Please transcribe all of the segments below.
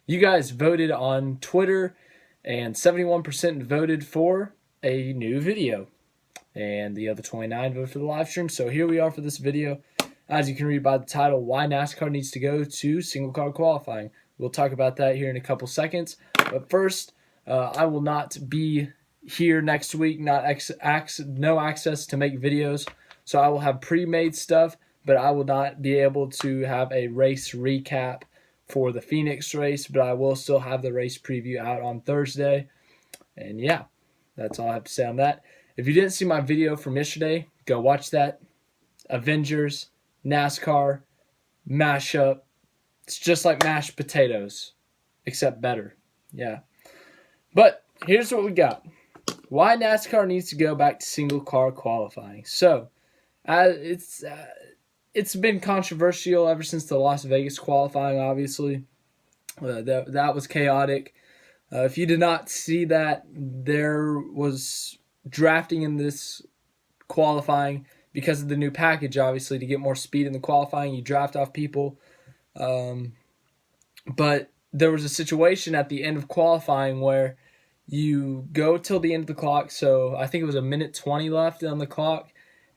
You guys voted on Twitter, and 71% voted for a new video, and the other 29 voted for the live stream. So here we are for this video. As you can read by the title, why NASCAR needs to go to single car qualifying. We'll talk about that here in a couple seconds. But first, I will not be here next week, no access to make videos. So I will have pre-made stuff, but I will not be able to have a race recap for the Phoenix race, but I will still have the race preview out on Thursday. And yeah, that's all I have to say on that. If you didn't see my video from yesterday, go watch that. Avengers, NASCAR, mashup. It's just like mashed potatoes, except better. Yeah. But here's what we got. Why NASCAR needs to go back to single car qualifying. So, it's been controversial ever since the Las Vegas qualifying, obviously. That was chaotic. If you did not see that, there was drafting in this qualifying because of the new package, obviously, to get more speed in the qualifying. You draft off people. But there was a situation at the end of qualifying where you go till the end of the clock. So I think it was a minute 20 left on the clock.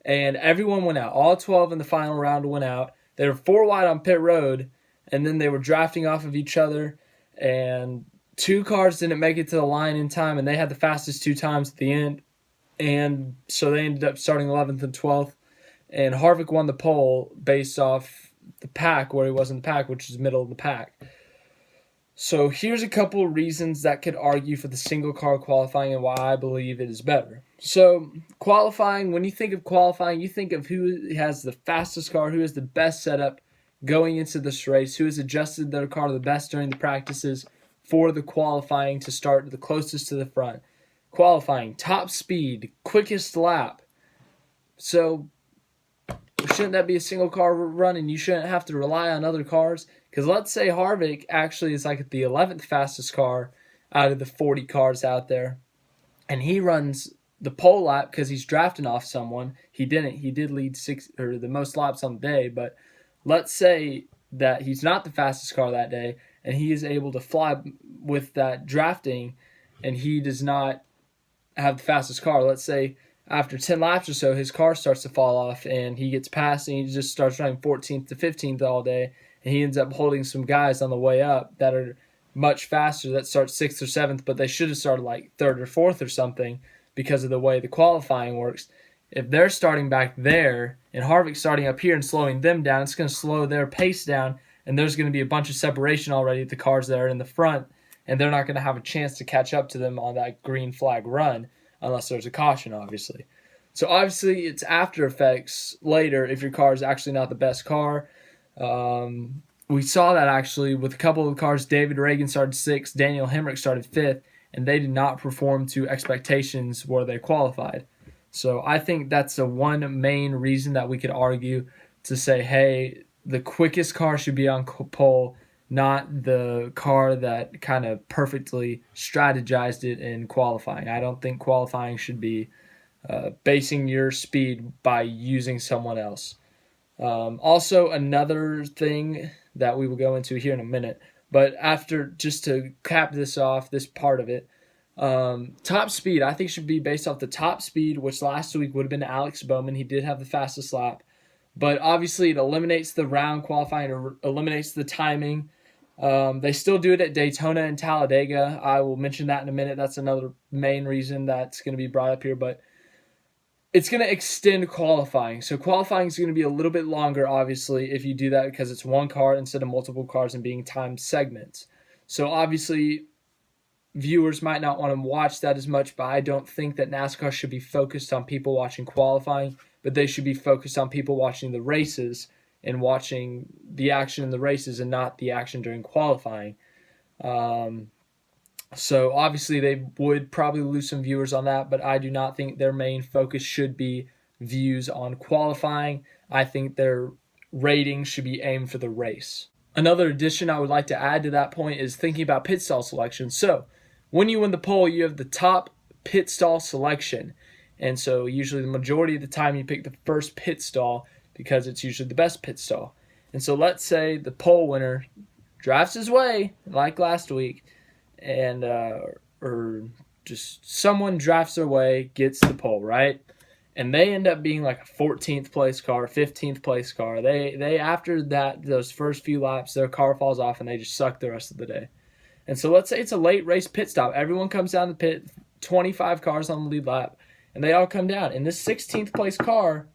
And everyone went out. All 12 in the final round went out. They were 4 wide on pit road, and then they were drafting off of each other. And 2 cars didn't make it to the line in time, and they had the fastest 2 times at the end. And so they ended up starting 11th and 12th. And Harvick won the pole based off the pack, where he was in the pack, which is middle of the pack. So here's a couple of reasons that could argue for the single car qualifying and why I believe it is better. So qualifying, when you think of qualifying, you think of who has the fastest car, who has the best setup going into this race, who has adjusted their car the best during the practices for the qualifying to start the closest to the front. Qualifying, top speed, quickest lap. So shouldn't that be a single car run, and you shouldn't have to rely on other cars? Because let's say Harvick actually is like the 11th fastest car out of the 40 cars out there, and he runs the pole lap because he's drafting off someone. He didn't. He did lead the most laps on the day, but let's say that he's not the fastest car that day, and he is able to fly with that drafting, and he does not have the fastest car. Let's say after 10 laps or so, his car starts to fall off, and he gets past, and he just starts running 14th to 15th all day, and he ends up holding some guys on the way up that are much faster, that start 6th or 7th, but they should have started like 3rd or 4th or something because of the way the qualifying works. If they're starting back there, and Harvick's starting up here and slowing them down, it's going to slow their pace down, and there's going to be a bunch of separation already at the cars that are in the front, and they're not going to have a chance to catch up to them on that green flag run unless there's a caution, obviously. So obviously it's after effects later if your car is actually not the best car. We saw that actually with a couple of cars. David Reagan started 6th, Daniel Hemrick started 5th, and they did not perform to expectations where they qualified. So I think that's the one main reason that we could argue to say, hey, the quickest car should be on pole, not the car that kind of perfectly strategized it in qualifying. I don't think qualifying should be basing your speed by using someone else. Also, another thing that we will go into here in a minute, but after, just to cap this off, this part of it, top speed, I think should be based off the top speed, which last week would have been Alex Bowman. He did have the fastest lap, but obviously it eliminates the round qualifying, or eliminates the timing. They still do it at Daytona and Talladega. I will mention that in a minute. That's another main reason that's going to be brought up here, but it's going to extend qualifying. So qualifying is going to be a little bit longer, obviously, if you do that, because it's one car instead of multiple cars and being timed segments. So obviously, viewers might not want to watch that as much, but I don't think that NASCAR should be focused on people watching qualifying, but they should be focused on people watching the races and watching the action in the races and not the action during qualifying. So obviously they would probably lose some viewers on that, but I do not think their main focus should be views on qualifying. I think their ratings should be aimed for the race. Another addition I would like to add to that point is thinking about pit stall selection. So when you win the pole, you have the top pit stall selection. And so usually the majority of the time you pick the first pit stall because it's usually the best pit stall. And so let's say the pole winner drafts his way like last week, and or just someone drafts their way, gets the pole, right? And they end up being like a 14th place car, 15th place car. They after that, those first few laps, their car falls off and they just suck the rest of the day. And so let's say it's a late race pit stop. Everyone comes down the pit, 25 cars on the lead lap, and they all come down. And this 16th place car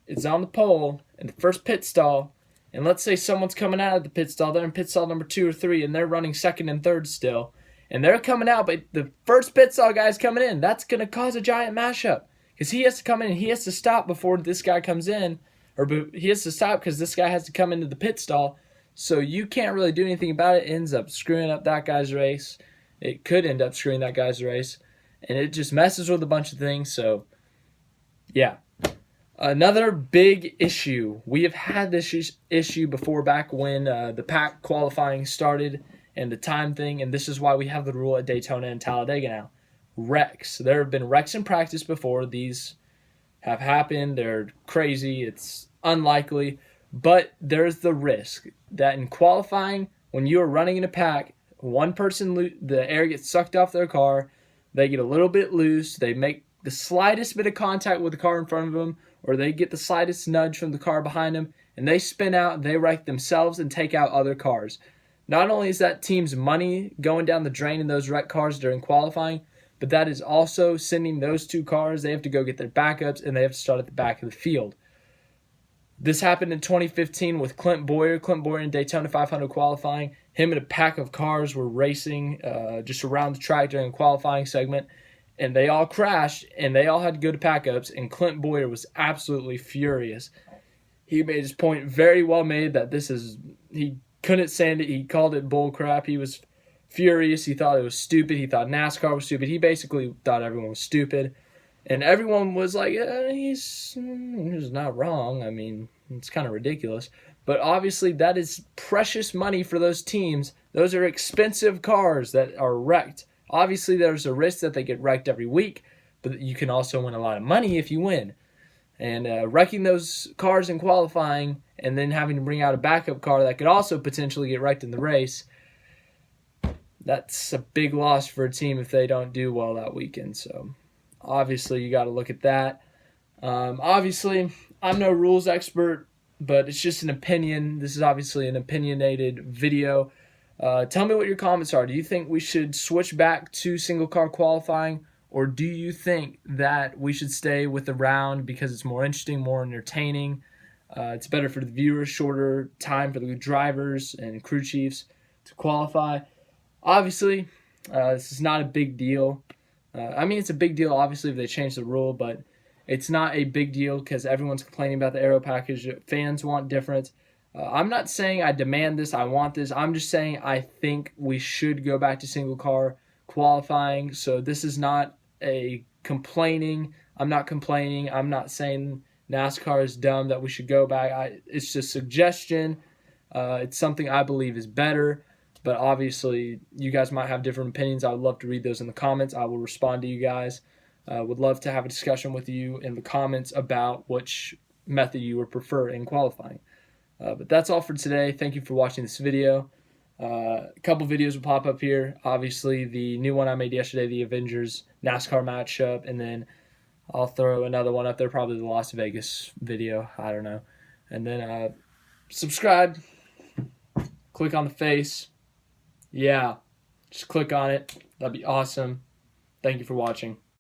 is on the pole in the first pit stall. And let's say someone's coming out of the pit stall. They're in pit stall number 2 or 3, and they're running second and third still. And they're coming out, but the first pit stall guy's coming in. That's going to cause a giant mashup because he has to come in and he has to stop before this guy comes in. Or he has to stop because this guy has to come into the pit stall. So you can't really do anything about it. It ends up screwing up that guy's race. It could end up screwing that guy's race. And it just messes with a bunch of things. So, yeah. Another big issue. We have had this issue before back when the pack qualifying started and the time thing, and this is why we have the rule at Daytona and Talladega now. Wrecks. There have been wrecks in practice before. These have happened. They're crazy. It's unlikely. But there's the risk that in qualifying, when you are running in a pack, one person, the air gets sucked off their car, they get a little bit loose, they make the slightest bit of contact with the car in front of them, or they get the slightest nudge from the car behind them, and they spin out, they wreck themselves and take out other cars. Not only is that team's money going down the drain in those wrecked cars during qualifying, but that is also sending those two cars, they have to go get their backups, and they have to start at the back of the field. This happened in 2015 with Clint Boyer. Clint Boyer in Daytona 500 qualifying. Him and a pack of cars were racing just around the track during the qualifying segment, and they all crashed, and they all had to go to backups, and Clint Boyer was absolutely furious. He made his point very well made that he couldn't stand it. He called it bull crap. He was furious. He thought it was stupid. He thought NASCAR was stupid. He basically thought everyone was stupid. And everyone was like, he's not wrong. I mean, it's kind of ridiculous. But obviously that is precious money for those teams. Those are expensive cars that are wrecked. Obviously there's a risk that they get wrecked every week, but you can also win a lot of money if you win. And wrecking those cars in qualifying and then having to bring out a backup car that could also potentially get wrecked in the race, that's a big loss for a team if they don't do well that weekend. So obviously, you got to look at that. Obviously, I'm no rules expert, but it's just an opinion. This is obviously an opinionated video. Tell me what your comments are. Do you think we should switch back to single-car qualifying, or do you think that we should stay with the round because it's more interesting, more entertaining? It's better for the viewers, shorter time for the drivers and crew chiefs to qualify. Obviously, this is not a big deal. I mean, it's a big deal, obviously, if they change the rule, but it's not a big deal because everyone's complaining about the aero package. Fans want different. I'm not saying I demand this, I want this. I'm just saying I think we should go back to single-car qualifying. So this is not a complaining. I'm not complaining. I'm not saying NASCAR is dumb that we should go back. It's just a suggestion. It's something I believe is better. But obviously, you guys might have different opinions. I would love to read those in the comments. I will respond to you guys. Would love to have a discussion with you in the comments about which method you would prefer in qualifying. But that's all for today. Thank you for watching this video. A couple videos will pop up here. Obviously, the new one I made yesterday, the Avengers NASCAR matchup, and then I'll throw another one up there, probably the Las Vegas video. I don't know. And then subscribe. Click on the face. Yeah, just click on it. That'd be awesome. Thank you for watching.